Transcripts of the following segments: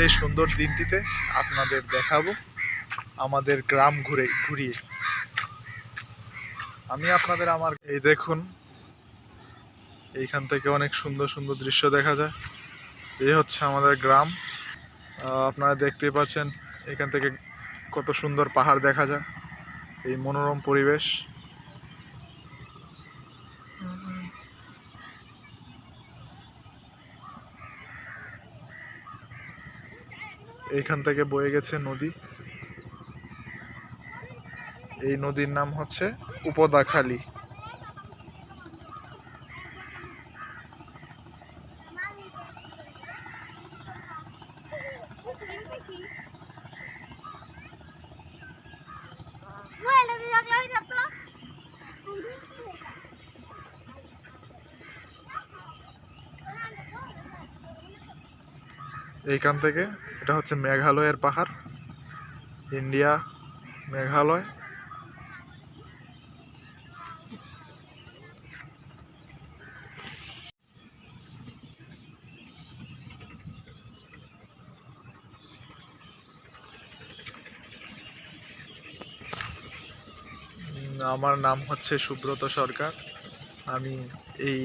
এই সুন্দর দিনটিতে আপনাদের দেখাবো আমাদের গ্রাম ঘুরিয়ে। আমি আপনাদের এই দেখুন, এইখান থেকে অনেক সুন্দর সুন্দর দৃশ্য দেখা যায়। এই হচ্ছে আমাদের গ্রাম। আপনারা দেখতেই পাচ্ছেন এখান থেকে কত সুন্দর পাহাড় দেখা যায়, এই মনোরম পরিবেশ। এইখান থেকে বয়ে গেছে নদী। এই নদীর নাম হচ্ছে উপদাখালী। এইখান থেকে এটা হচ্ছে মেঘালয়ের পাহাড়, ইন্ডিয়া মেঘালয়। আমার নাম হচ্ছে সুব্রত সরকার। আমি এই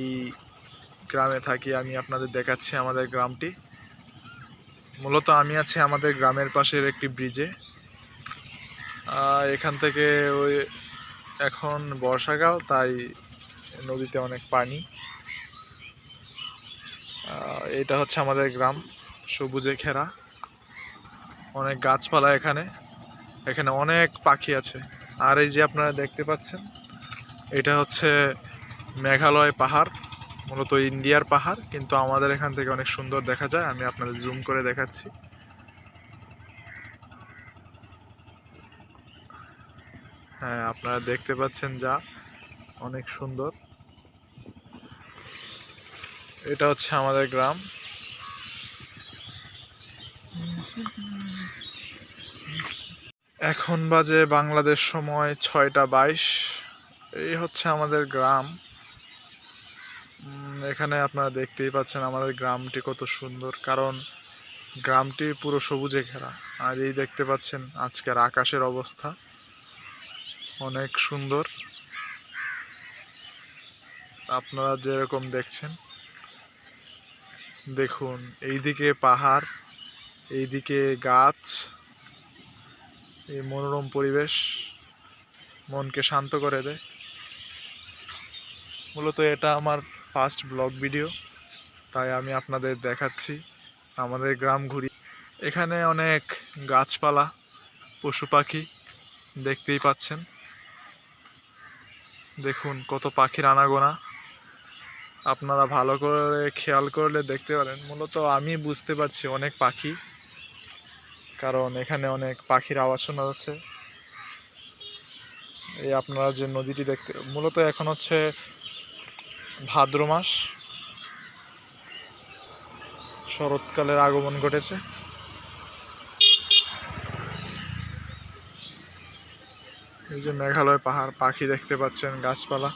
গ্রামে থাকি। আমি আপনাদের দেখাচ্ছি আমাদের গ্রামটি। মূলত আমি আছি আমাদের গ্রামের পাশের একটি ব্রিজে। এখান থেকে ওই এখন বর্ষাকাল, তাই নদীতে অনেক পানি। এটা হচ্ছে আমাদের গ্রাম, সবুজে ঘেরা, অনেক গাছপালা। এখানে অনেক পাখি আছে। আর এই যে আপনারা দেখতে পাচ্ছেন, এটা হচ্ছে মেঘালয় পাহাড়, মূলত ইন্ডিয়ার পাহাড়, কিন্তু আমাদের এখান থেকে অনেক সুন্দর দেখা যায়। আমি আপনাদের জুম করে দেখাচ্ছি। হ্যাঁ, আপনারা দেখতে পাচ্ছেন যা অনেক সুন্দর। এটা হচ্ছে আমাদের গ্রাম। এখন বাজে বাংলাদেশ সময় 6টা 22। এই হচ্ছে আমাদের গ্রাম। এখানে আপনারা দেখতেই পাচ্ছেন আমাদের গ্রামটি কত সুন্দর, কারণ গ্রামটি পুরো সবুজে ঘেরা। আর এই দেখতে পাচ্ছেন আজকের আকাশের অবস্থা অনেক সুন্দর। আপনারা যেরকম দেখছেন, দেখুন এইদিকে পাহাড়, এইদিকে গাছ, এই মনোরম পরিবেশ মনকে শান্ত করে দেয়। মূলত এটা আমার ফার্স্ট ব্লগ ভিডিও, তাই আমি আপনাদের দেখাচ্ছি আমাদের গ্রাম ঘুরি। এখানে অনেক গাছপালা, পশু পাখি দেখতেই পাচ্ছেন। দেখুন কত পাখির আনাগোনা। আপনারা ভালো করে খেয়াল করলে দেখতে পারেন। মূলত আমি বুঝতে পারছি অনেক পাখি, কারণ এখানে অনেক পাখির আওয়াজ শোনা যাচ্ছে। এই আপনারা যে নদীটি দেখতে, মূলত এখন হচ্ছে ভাদ্র মাস, শরৎকালের আগমন ঘটেছে। এই যে মেঘালয় পাহাড়, পাখি দেখতে পাচ্ছেন, গাছপালা।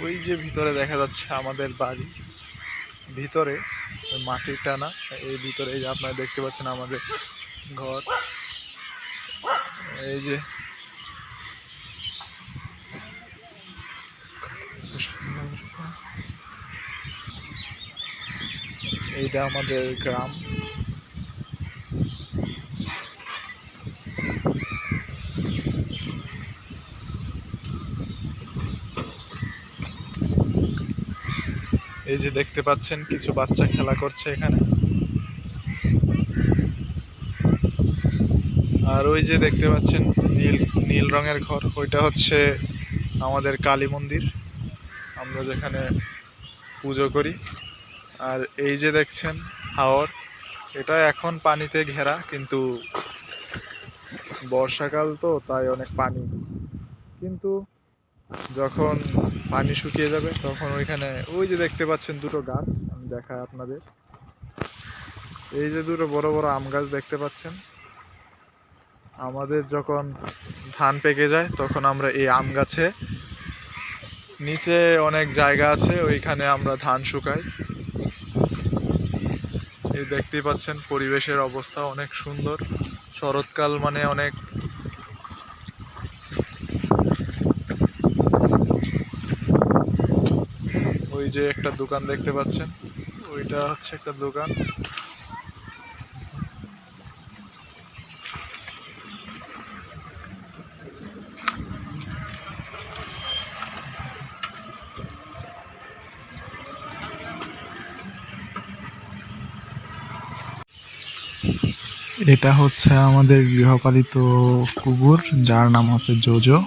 ওই যে ভিতরে দেখা যাচ্ছে আমাদের বাড়ি, ভিতরে মাটির টানা। এই ভিতরে এই যে আপনারা দেখতে পাচ্ছেন আমাদের ঘর। এই যে এইটা আমাদের গ্রাম। এই যে দেখতে পাচ্ছেন কিছু বাচ্চা খেলা করছে এখানে। আর ওই যে দেখতে পাচ্ছেন নীল রঙের ঘর, ওইটা হচ্ছে আমাদের কালী মন্দির, আমরা যেখানে পুজো করি। আর এই যে দেখছেন হাওর, এটা এখন পানিতে ঘেরা, কিন্তু বর্ষাকাল তো, তাই অনেক পানি। কিন্তু যখন পানি শুকিয়ে যাবে তখন ওইখানে ওই যে দেখতে পাচ্ছেন দুটো গাছ, আমি দেখাই আপনাদের। এই যে দুটো বড় বড় আম গাছ দেখতে পাচ্ছেন, আমাদের যখন ধান পেকে যায় তখন আমরা এই আম গাছে নিচে অনেক জায়গা আছে, ওইখানে আমরা ধান শুকাই। এই দেখতেই পাচ্ছেন পরিবেশের অবস্থা অনেক সুন্দর। শরৎকাল মানে অনেক ওই যে একটা দোকান দেখতে পাচ্ছেন, ওইটা হচ্ছে একটা দোকান। এটা হচ্ছে আমাদের গৃহপালিত কুকুর, যার নাম হচ্ছে জোজো।